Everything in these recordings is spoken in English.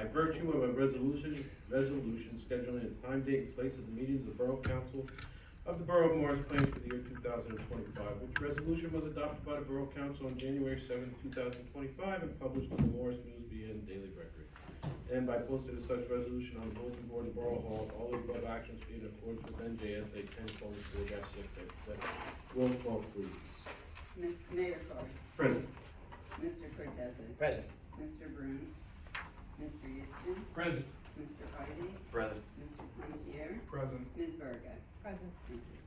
By virtue of a resolution scheduling the time, date, and place of the meetings of the Borough Council of the Borough of Morris Plains for the year 2025, which resolution was adopted by the Borough Council on January 7, 2025, and published in the Morris News BN Daily Record. And by posting of such resolution on the bulletin board in Borough Hall, all the above actions be in accordance with NJSA 10:4-6, etc. Roll call, please. Mayor Karr. Present. Mr. Cortese. Present. Mr. Bruin. Mr. Houston. Present. Mr. Ivy. Present. Mr. Pontier. Present. Ms. Virgo. Present. Thank you.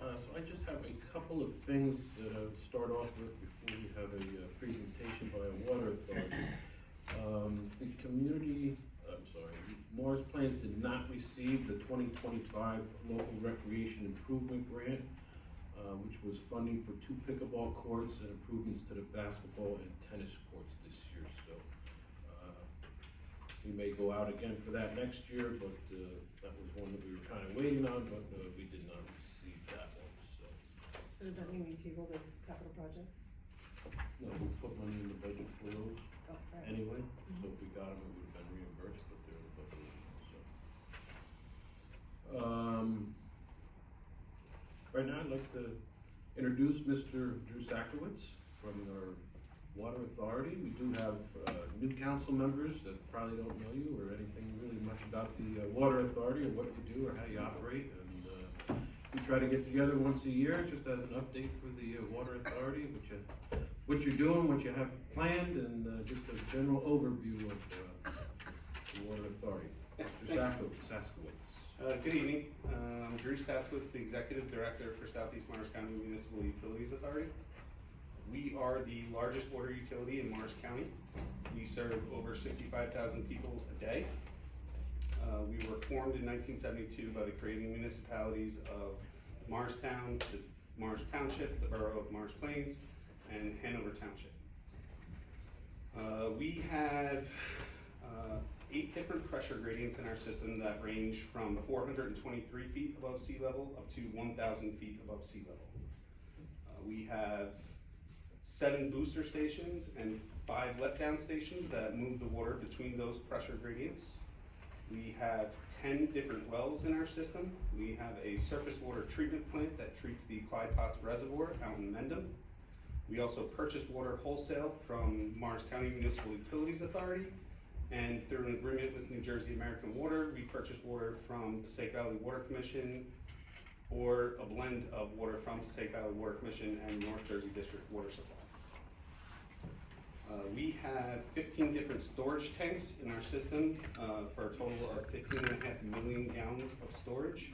So I just have a couple of things that I would start off with before we have a presentation by a water authority. Morris Plains did not receive the 2025 Local Recreation Improvement Grant, which was funding for 2 pickleball courts and improvements to the basketball and tennis courts this year. So we may go out again for that next year, but that was one that we were kind of waiting on, but we did not receive that one. So does that mean we table those capital projects? no, we put money in the budget for those Oh, right. anyway. So if we got them, it would have been reimbursed, but they're in the budget. So right now, I'd like to introduce Mr. Drew Sakowitz from our Water Authority. We do have new council members that probably don't know you or anything really much about the Water Authority or what you do or how you operate. And we try to get together once a year just as an update for the Water Authority, what you're doing, what you have planned, and just a general overview of the Water Authority. Yes, Mr. Saskowitz. Good evening. I'm Drew Saskowitz, the Executive Director for Southeast Morris County Municipal Utilities Authority. We are the largest water utility in Morris County. We serve over 65,000 people a day. We were formed in 1972 by the creating municipalities of Morristown, the Morris Township, the Borough of Morris Plains, and Hanover Township. We have 8 different pressure gradients in our system that range from 423 feet above sea level up to 1,000 feet above sea level. We have 7 booster stations and 5 letdown stations that move the water between those pressure gradients. We have 10 different wells in our system. We have a surface water treatment plant that treats the Clyde Potts Reservoir out in Mendham. We also purchase water wholesale from Morris County Municipal Utilities Authority, and through an agreement with New Jersey American Water, we purchase water from Passaic Valley Water Commission, or a blend of water from Passaic Valley Water Commission and North Jersey District Water Supply. We have 15 different storage tanks in our system for a total of 15.5 million gallons of storage.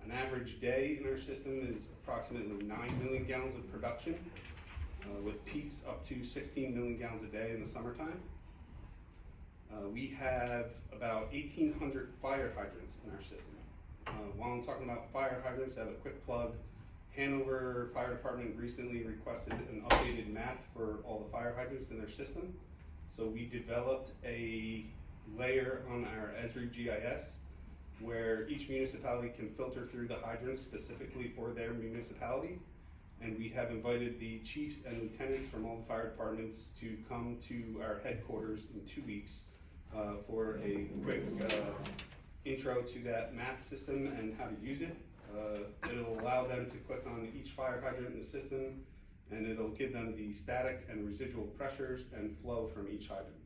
An average day in our system is approximately 9 million gallons of production, with peaks up to 16 million gallons a day in the summertime. We have about 1,800 fire hydrants in our system. While I'm talking about fire hydrants, I have a quick plug. Hanover Fire Department recently requested an updated map for all the fire hydrants in their system. So we developed a layer on our Esri GIS where each municipality can filter through the hydrants specifically for their municipality. And we have invited the chiefs and lieutenants from all the fire departments to come to our headquarters in 2 weeks for a quick intro to that map system and how to use it. It'll allow them to click on each fire hydrant in the system, and it'll give them the static and residual pressures and flow from each hydrant.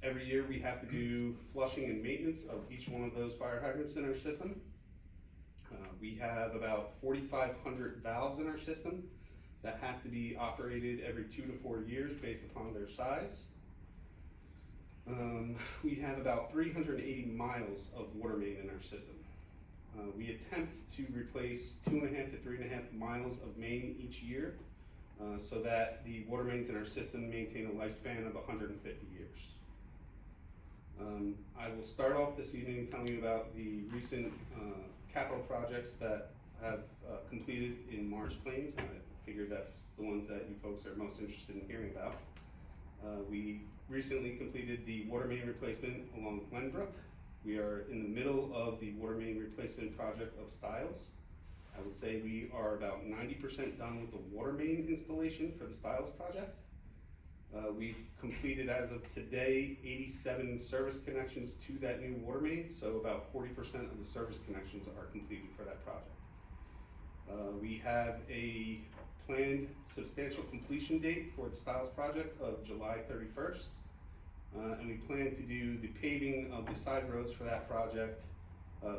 Every year we have to do flushing and maintenance of each one of those fire hydrants in our system. We have about 4,500 valves in our system that have to be operated every 2 to 4 years based upon their size. We have about 380 miles of water main in our system. We attempt to replace 2.5 to 3.5 miles of main each year so that the water mains in our system maintain a lifespan of 150 years. I will start off this evening telling you about the recent capital projects that have completed in Morris Plains. I figure that's the ones that you folks are most interested in hearing about. We recently completed the water main replacement along Glenbrook. We are in the middle of the water main replacement project of Stiles. I would say we are about 90% done with the water main installation for the Stiles project. We've completed, as of today, 87 service connections to that new water main, so about 40% of the service connections are completed for that project. We have a planned substantial completion date for the Stiles project of July 31st. And we plan to do the paving of the side roads for that project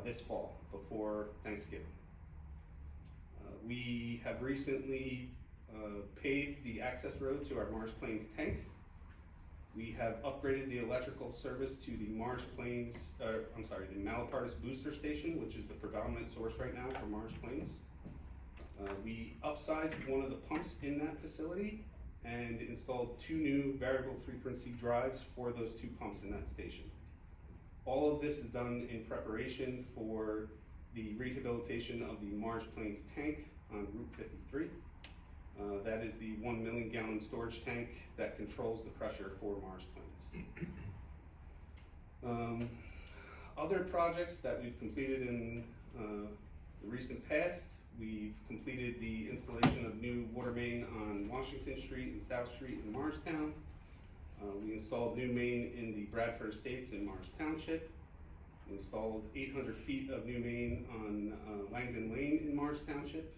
this fall, before Thanksgiving. We have recently paved the access road to our Mars Plains tank. We have upgraded the electrical service to the the Malapartis booster station, which is the predominant source right now for Mars Plains. We upsized one of the pumps in that facility and installed 2 new variable frequency drives for those 2 pumps in that station. All of this is done in preparation for the rehabilitation of the Mars Plains tank on Route 53. That is the 1 million gallon storage tank that controls the pressure for Mars Plains. Other projects that we've completed in the recent past, we've completed the installation of new water main on Washington Street and South Street in Morristown. We installed new main in the Bradford Estates in Mars Township. We installed 800 feet of new main on Langdon Lane in Mars Township.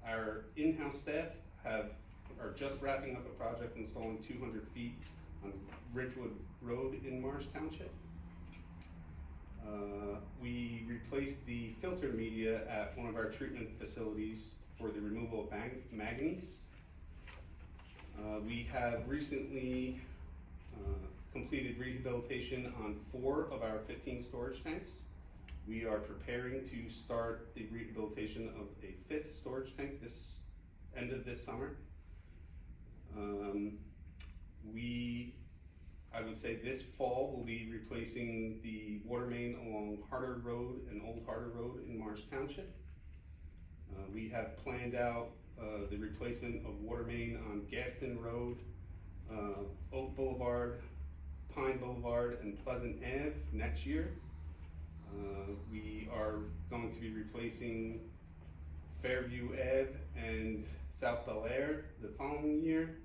Our in-house staff are just wrapping up a project installing 200 feet on Ridgewood Road in Mars Township. We replaced the filter media at one of our treatment facilities for the removal of manganese. We have recently completed rehabilitation on 4 of our 15 storage tanks. We are preparing to start the rehabilitation of a 5th storage tank end of this summer. I would say this fall we'll be replacing the water main along Harder Road and Old Harder Road in Mars Township. We have planned out the replacement of water main on Gaston Road, Oak Boulevard, Pine Boulevard, and Pleasant Ave next year. We are going to be replacing Fairview Ave and South Bel Air the following year.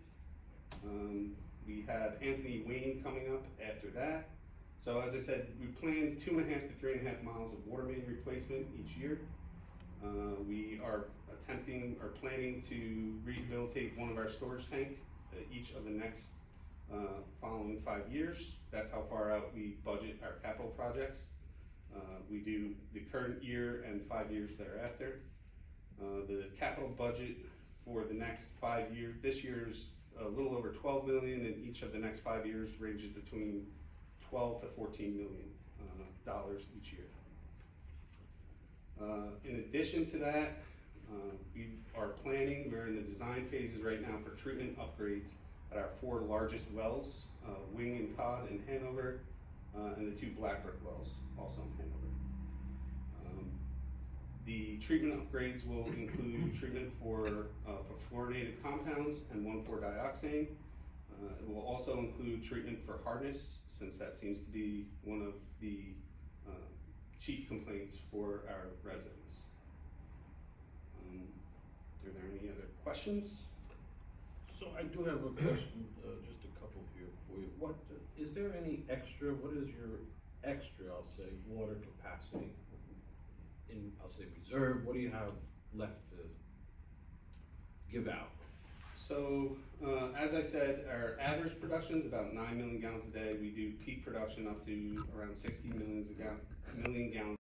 We have Anthony Wayne coming up after that. So as I said, we plan 2.5 to 3.5 miles of water main replacement each year. We are planning to rehabilitate one of our storage tanks each of the next following 5 years. That's how far out we budget our capital projects. We do the current year and 5 years thereafter. The capital budget for the next 5 years, this year's a little over 12 million, and each of the next 5 years ranges between 12 to 14 million dollars each year. In addition to that, we're in the design phases right now for treatment upgrades at our 4 largest wells, Wing and Todd in Hanover, and the 2 Blackbrook wells, also in Hanover. The treatment upgrades will include treatment for perfluorinated compounds and 1,4-dioxane. It will also include treatment for hardness, since that seems to be one of the chief complaints for our residents. Are there any other questions? So I do have a question, just a couple here for you. What is there any extra? What is your extra? I'll say water capacity in reserve. What do you have left to give out? So as I said, our average production is about 9 million gallons a day. We do peak production up to around 60 million gallons